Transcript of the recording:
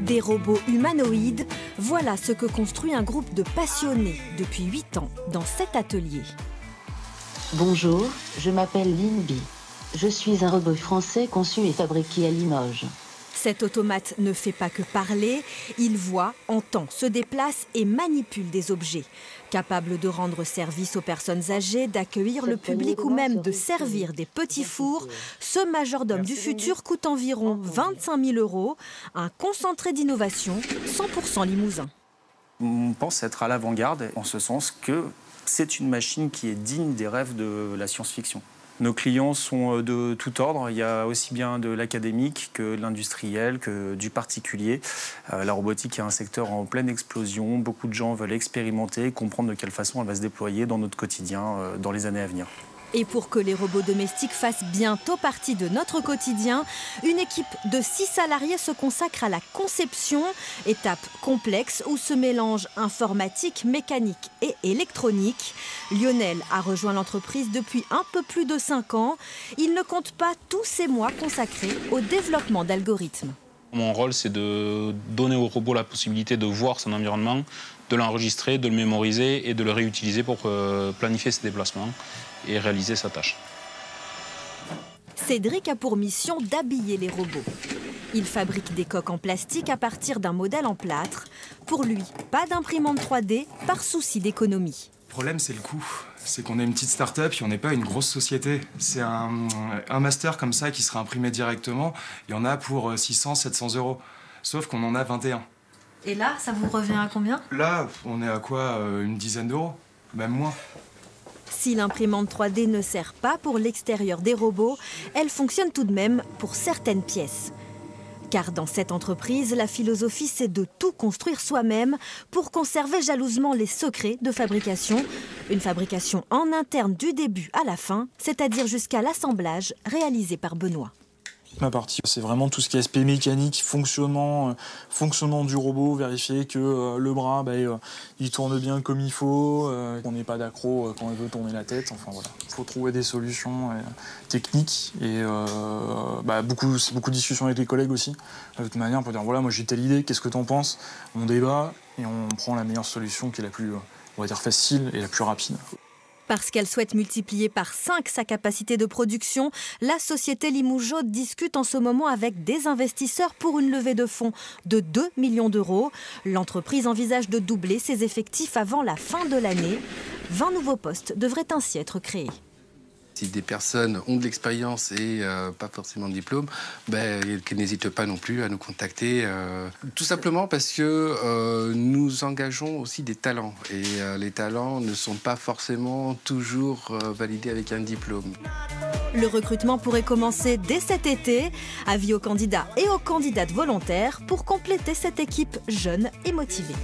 Des robots humanoïdes, voilà ce que construit un groupe de passionnés depuis 8 ans dans cet atelier. Bonjour, je m'appelle Linby. Je suis un robot français conçu et fabriqué à Limoges. Cet automate ne fait pas que parler, il voit, entend, se déplace et manipule des objets. Capable de rendre service aux personnes âgées, d'accueillir le public ou même de servir des petits fours, ce majordome du futur coûte environ 25 000 €, un concentré d'innovation 100% limousin. On pense être à l'avant-garde en ce sens que c'est une machine qui est digne des rêves de la science-fiction. Nos clients sont de tout ordre, il y a aussi bien de l'académique que de l'industriel, que du particulier. La robotique est un secteur en pleine explosion, beaucoup de gens veulent expérimenter, comprendre de quelle façon elle va se déployer dans notre quotidien dans les années à venir. Et pour que les robots domestiques fassent bientôt partie de notre quotidien, une équipe de 6 salariés se consacre à la conception, étape complexe où se mélangent informatique, mécanique et électronique. Lionel a rejoint l'entreprise depuis un peu plus de 5 ans. Il ne compte pas tous ces mois consacrés au développement d'algorithmes. Mon rôle, c'est de donner au robot la possibilité de voir son environnement, de l'enregistrer, de le mémoriser et de le réutiliser pour planifier ses déplacements et réaliser sa tâche. Cédric a pour mission d'habiller les robots. Il fabrique des coques en plastique à partir d'un modèle en plâtre. Pour lui, pas d'imprimante 3D par souci d'économie. Le problème, c'est le coût. C'est qu'on est une petite start-up et on n'est pas une grosse société. C'est un master comme ça qui sera imprimé directement. Il y en a pour 600, 700 €. Sauf qu'on en a 21. Et là, ça vous revient à combien? Là, on est à quoi? Une dizaine d'euros, même moins. Si l'imprimante 3D ne sert pas pour l'extérieur des robots, elle fonctionne tout de même pour certaines pièces. Car dans cette entreprise, la philosophie, c'est de tout construire soi-même pour conserver jalousement les secrets de fabrication. Une fabrication en interne du début à la fin, c'est-à-dire jusqu'à l'assemblage réalisé par Benoît. Ma partie, c'est vraiment tout ce qui est aspect mécanique, fonctionnement du robot, vérifier que le bras, il tourne bien comme il faut, qu'on n'ait pas d'accro quand il veut tourner la tête. Enfin voilà, il faut trouver des solutions techniques et beaucoup de discussions avec les collègues aussi. De toute manière, pour dire voilà, moi j'ai telle idée, qu'est-ce que t'en penses? On débat et on prend la meilleure solution qui est la plus, on va dire, facile et la plus rapide. Parce qu'elle souhaite multiplier par 5 sa capacité de production, la société Limougeot discute en ce moment avec des investisseurs pour une levée de fonds de 2 millions €. L'entreprise envisage de doubler ses effectifs avant la fin de l'année. 20 nouveaux postes devraient ainsi être créés. Si des personnes ont de l'expérience et pas forcément de diplôme, qu'elles n'hésitent pas non plus à nous contacter. Tout simplement parce que nous engageons aussi des talents. Et les talents ne sont pas forcément toujours validés avec un diplôme. Le recrutement pourrait commencer dès cet été. Avis aux candidats et aux candidates volontaires pour compléter cette équipe jeune et motivée.